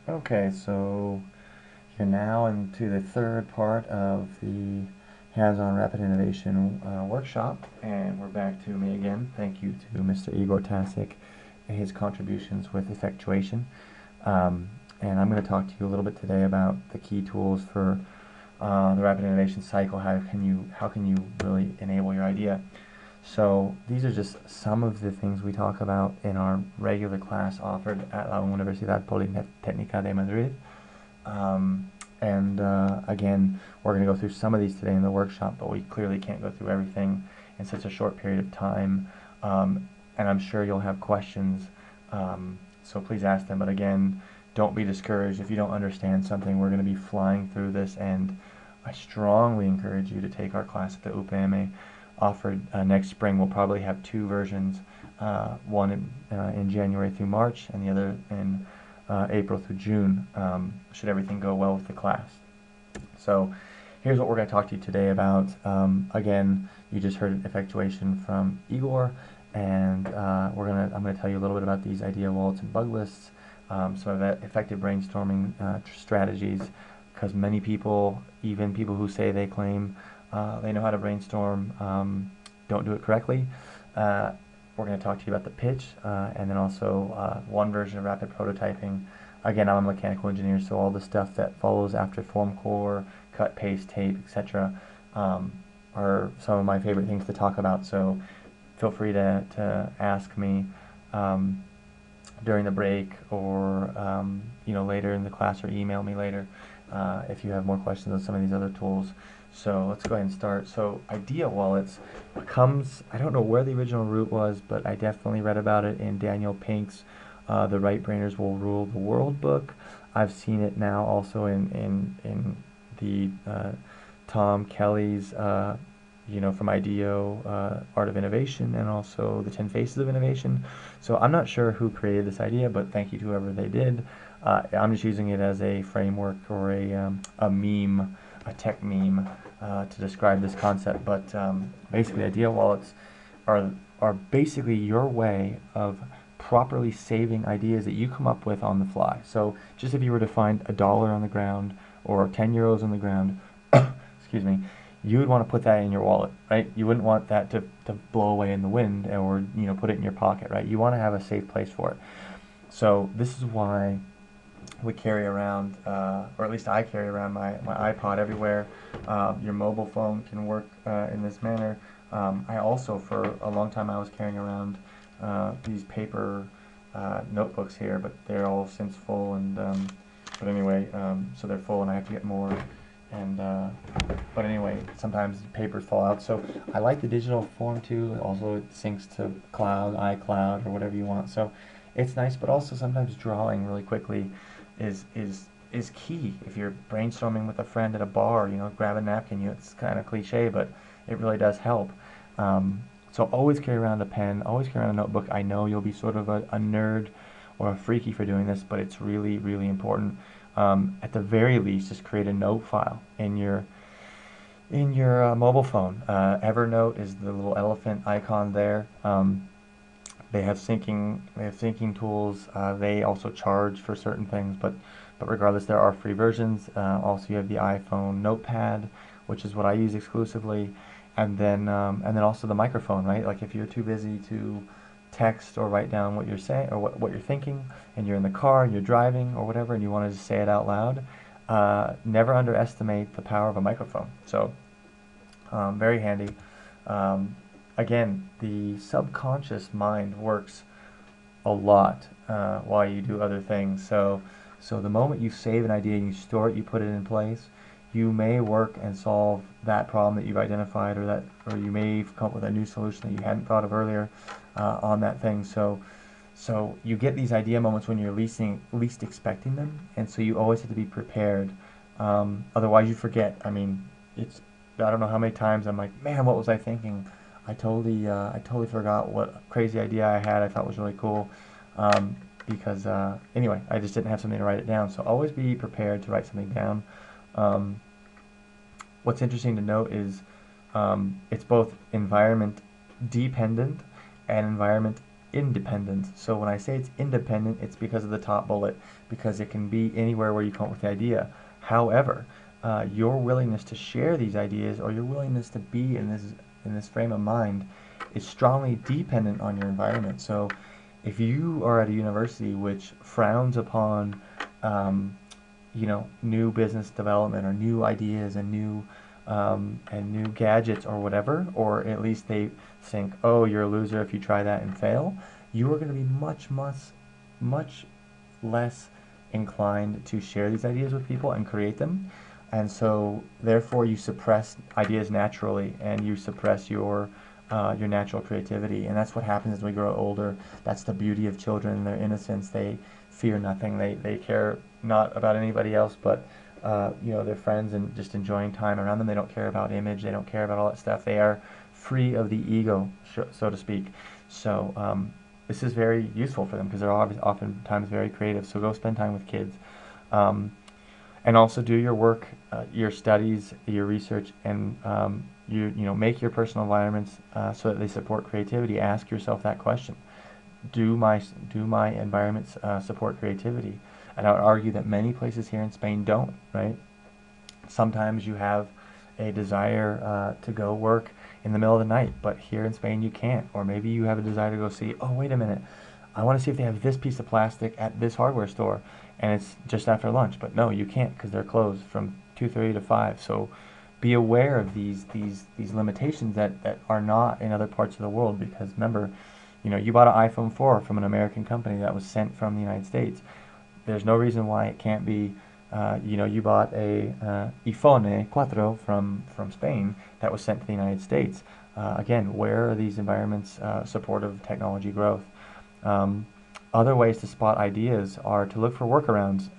Okay, so you're now into the third part of the Hands-on Rapid Innovation workshop, and we're back to me again. Thank you to Mr. Igor Tasic and his contributions with effectuation. And I'm going to talk to you a little bit today about the key tools for the rapid innovation cycle. How can you really enable your idea? So these are just some of the things we talk about in our regular class offered at la Universidad Politécnica de Madrid. Again, we're going to go through some of these today in the workshop, but we clearly can't go through everything in such a short period of time. And I'm sure you'll have questions, so please ask them. But again, don't be discouraged if you don't understand something. We're going to be flying through this, and I strongly encourage you to take our class at the UPM offered next spring. We'll probably have two versions, one in January through March and the other in April through June, should everything go well with the class. So here's what we're going to talk to you today about. Again, you just heard effectuation from Igor, and I'm going to tell you a little bit about these idea wallets and bug lists, some of the effective brainstorming strategies, because many people, even people who say they claim they know how to brainstorm, don't do it correctly. We're going to talk to you about the pitch, and then also one version of rapid prototyping. Again, I'm a mechanical engineer, so all the stuff that follows after form core, cut, paste, tape, etc. Are some of my favorite things to talk about. So feel free to ask me during the break, or later in the class, or email me later if you have more questions on some of these other tools. So let's go ahead and start. So Idea Wallets I don't know where the original root was, but I definitely read about it in Daniel Pink's The Right Brainers Will Rule the World book. I've seen it now also in the Tom Kelly's, from IDEO, Art of Innovation, and also the 10 Faces of Innovation. So I'm not sure who created this idea, but thank you to whoever they did. I'm just using it as a framework or a meme, a tech meme, to describe this concept. But basically, idea wallets are basically your way of properly saving ideas that you come up with on the fly. So just if you were to find $1 on the ground or 10 euros on the ground, excuse me, you would want to put that in your wallet, right? You wouldn't want that to blow away in the wind, or put it in your pocket, right? You want to have a safe place for it. So this is why we carry around, or at least I carry around my iPod everywhere. Your mobile phone can work in this manner. I also, for a long time, I was carrying around these paper notebooks here, but they're all since full. And but anyway, so they're full, and I have to get more. And but anyway, sometimes papers fall out. So I like the digital form too. Also, it syncs to cloud, iCloud, or whatever you want. So it's nice, but also sometimes drawing really quickly is key. If you're brainstorming with a friend at a bar, grab a napkin. It's kind of cliche, but it really does help. So always carry around a pen, always carry around a notebook. I know you'll be sort of a nerd or a freaky for doing this, but it's really, really important. At the very least, just create a note file in your mobile phone. Evernote is the little elephant icon there. They have syncing tools. They also charge for certain things, but regardless, there are free versions. Also, you have the iPhone Notepad, which is what I use exclusively, and then also the microphone, right? Like if you're too busy to text or write down what you're saying or what you're thinking, and you're in the car and you're driving or whatever, and you want to just say it out loud, never underestimate the power of a microphone. So very handy. Again, the subconscious mind works a lot while you do other things. So the moment you save an idea and you store it, you put it in place, you may work and solve that problem that you've identified, or you may come up with a new solution that you hadn't thought of earlier on that thing. So you get these idea moments when you're least expecting them, and so you always have to be prepared. Otherwise, you forget. I mean, I don't know how many times I'm like, man, what was I thinking? I totally forgot what crazy idea I had. I thought was really cool, because anyway, I just didn't have something to write it down. So always be prepared to write something down. What's interesting to note is it's both environment dependent and environment independent. So when I say it's independent, it's because of the top bullet, because it can be anywhere where you come up with the idea. However, your willingness to share these ideas, or your willingness to be in this frame of mind, is strongly dependent on your environment. So if you are at a university which frowns upon new business development or new ideas and new gadgets or whatever, or at least they think, oh, you're a loser if you try that and fail, you are going to be much less inclined to share these ideas with people and create them. And so therefore you suppress ideas naturally, and you suppress your natural creativity. And that's what happens as we grow older. That's the beauty of children, their innocence. They fear nothing. They care not about anybody else but their friends, and just enjoying time around them. They don't care about image. They don't care about all that stuff. They are free of the ego, so to speak. So this is very useful for them because they're oftentimes very creative. So go spend time with kids. And also do your work, your studies, your research, and make your personal environments so that they support creativity. Ask yourself that question: Do my environments support creativity? And I would argue that many places here in Spain don't. Right? Sometimes you have a desire to go work in the middle of the night, but here in Spain you can't. Or maybe you have a desire to go see, oh, wait a minute, I want to see if they have this piece of plastic at this hardware store, and it's just after lunch. But no, you can't, because they're closed from 2:30 to 5. So be aware of these limitations that are not in other parts of the world, because remember, you bought an iPhone 4 from an American company that was sent from the United States. There's no reason why it can't be, you bought a iPhone 4 from Spain that was sent to the United States. Again, where are these environments supportive of technology growth? Other ways to spot ideas are to look for workarounds.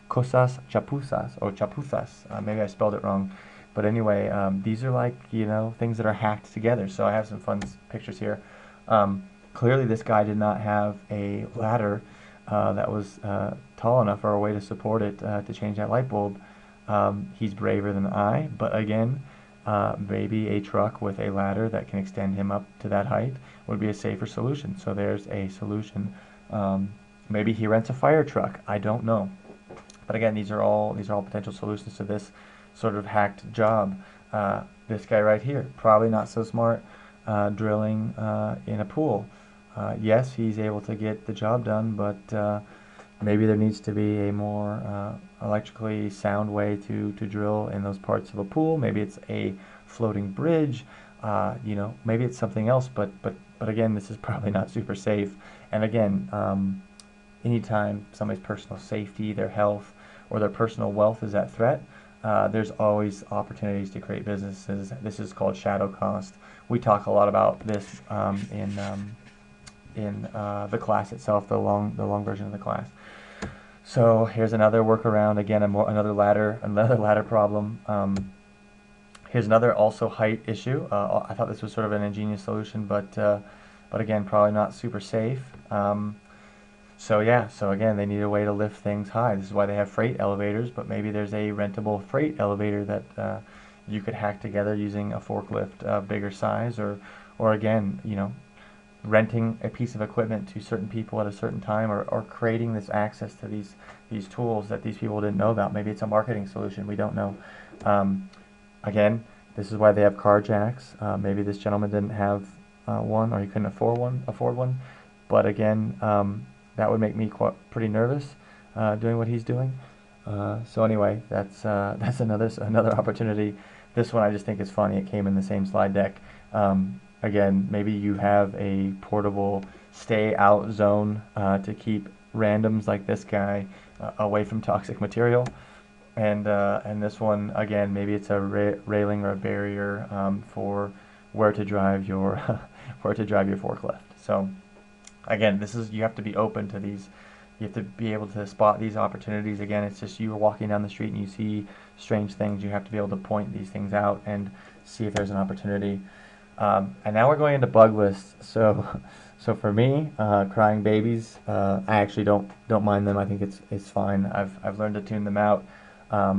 Cosas chapuzas, or chapuzas. Maybe I spelled it wrong. But anyway, these are like, things that are hacked together. So I have some fun pictures here. Clearly this guy did not have a ladder that was tall enough, or a way to support it to change that light bulb. He's braver than I, but again, maybe a truck with a ladder that can extend him up to that height would be a safer solution. So there's a solution. Maybe he rents a fire truck. I don't know. But again, these are all potential solutions to this sort of hacked job. This guy right here, probably not so smart, drilling in a pool. Yes, he's able to get the job done, but maybe there needs to be a more electrically sound way to drill in those parts of a pool. Maybe it's a floating bridge. Maybe it's something else. But again, this is probably not super safe. And again, anytime somebody's personal safety, their health, or their personal wealth is at threat, there's always opportunities to create businesses. This is called shadow cost. We talk a lot about this in the class itself, the long version of the class. So here's another workaround. Again, another ladder problem. Here's another also height issue. I thought this was sort of an ingenious solution, but again, probably not super safe. So again, they need a way to lift things high. This is why they have freight elevators, but maybe there's a rentable freight elevator that you could hack together using a forklift of bigger size, or again, renting a piece of equipment to certain people at a certain time, or creating this access to these tools that these people didn't know about. Maybe it's a marketing solution. We don't know. Again, this is why they have car jacks. Maybe this gentleman didn't have one, or he couldn't afford one. But again, that would make me pretty nervous doing what he's doing. So anyway, that's another opportunity. This one I just think is funny. It came in the same slide deck. Again, maybe you have a portable stay out zone to keep randoms like this guy away from toxic material. And this one, again, maybe it's a railing or a barrier for where to drive your forklift. So again, you have to be open to these. You have to be able to spot these opportunities. Again, it's just you are walking down the street and you see strange things. You have to be able to point these things out and see if there's an opportunity. And now we're going into bug lists. So for me, crying babies, I actually don't mind them. I think it's fine. I've learned to tune them out.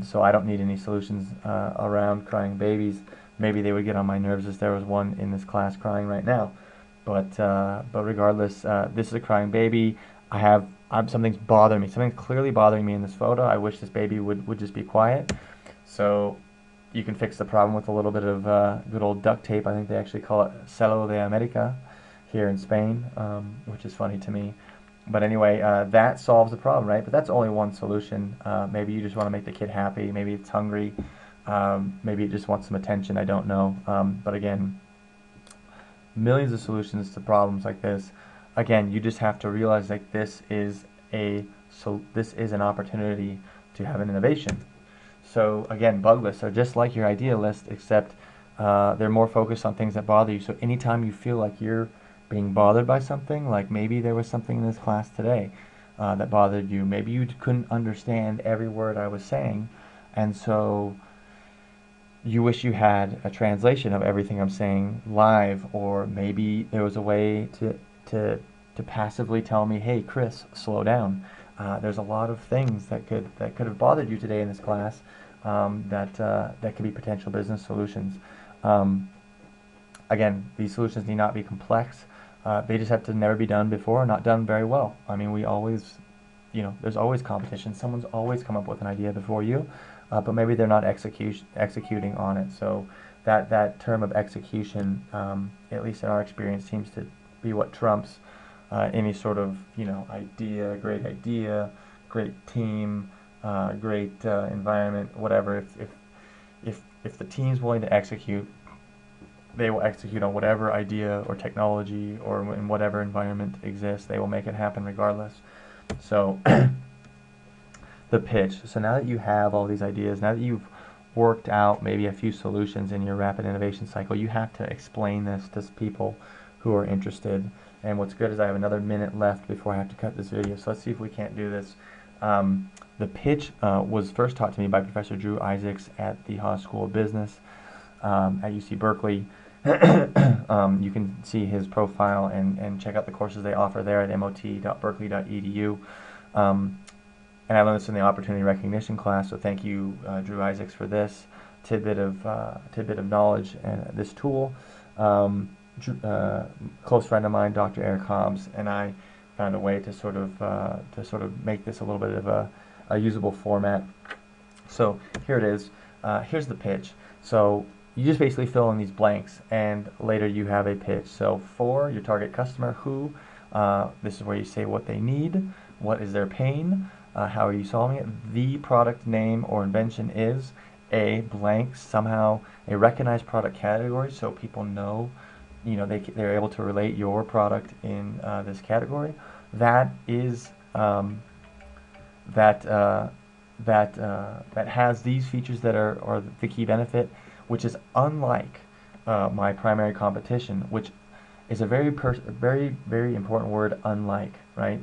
So I don't need any solutions around crying babies. Maybe they would get on my nerves if there was one in this class crying right now. but regardless, this is a crying baby. Something's bothering me. Something's clearly bothering me in this photo. I wish this baby would just be quiet. So you can fix the problem with a little bit of good old duct tape. I think they actually call it Celo de America here in Spain, which is funny to me. But anyway, that solves the problem, right? But that's only one solution. Maybe you just want to make the kid happy. Maybe it's hungry. Maybe it just wants some attention. I don't know. But again, millions of solutions to problems like this. Again, you just have to realize like this is an opportunity to have an innovation. So again, bug lists are just like your idea list, except they're more focused on things that bother you. So anytime you feel like you're being bothered by something, like maybe there was something in this class today that bothered you, maybe you couldn't understand every word I was saying, and so you wish you had a translation of everything I'm saying live, or maybe there was a way to passively tell me, hey Chris, slow down. There's a lot of things that could have bothered you today in this class that could be potential business solutions. Again, these solutions need not be complex. They just have to never be done before, or not done very well. I mean, we always, there's always competition. Someone's always come up with an idea before you, but maybe they're not executing on it. So that term of execution, at least in our experience, seems to be what trumps any sort of great idea, great team, great environment, whatever. If the team's willing to execute, they will execute on whatever idea or technology or in whatever environment exists. They will make it happen regardless. So the pitch. So now that you have all these ideas, now that you've worked out maybe a few solutions in your rapid innovation cycle, you have to explain this to people who are interested. And what's good is I have another minute left before I have to cut this video. So let's see if we can't do this. The pitch was first taught to me by Professor Drew Isaacs at the Haas School of Business at UC Berkeley. You can see his profile and check out the courses they offer there at mot.berkeley.edu. And I learned this in the Opportunity Recognition class, so thank you, Drew Isaacs, for this tidbit of knowledge and this tool. Close friend of mine, Dr. Eric Hobbs, and I found a way to sort of make this a little bit of a usable format. So here it is. Here's the pitch. So you just basically fill in these blanks, and later you have a pitch. So for your target customer, who, this is where you say what they need, what is their pain, how are you solving it. The product name or invention is a blank, somehow a recognized product category, so people know, they're able to relate your product in this category. That is that has these features that are the key benefit, which is unlike my primary competition, which is a very important word, unlike, right?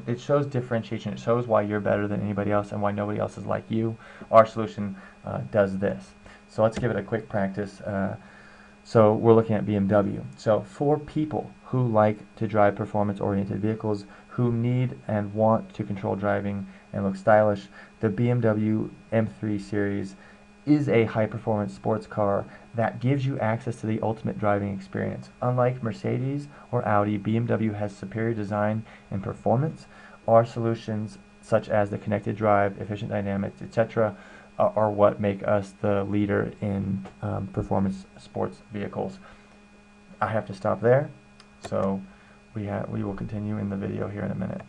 It shows differentiation. It shows why you're better than anybody else and why nobody else is like you. Our solution does this. So let's give it a quick practice. So we're looking at BMW. So for people who like to drive performance-oriented vehicles, who need and want to control driving and look stylish, the BMW M3 series is a high-performance sports car that gives you access to the ultimate driving experience. Unlike Mercedes or Audi, BMW has superior design and performance. Our solutions, such as the connected drive, efficient dynamics, etc., are what make us the leader in performance sports vehicles. I have to stop there, so we will continue in the video here in a minute.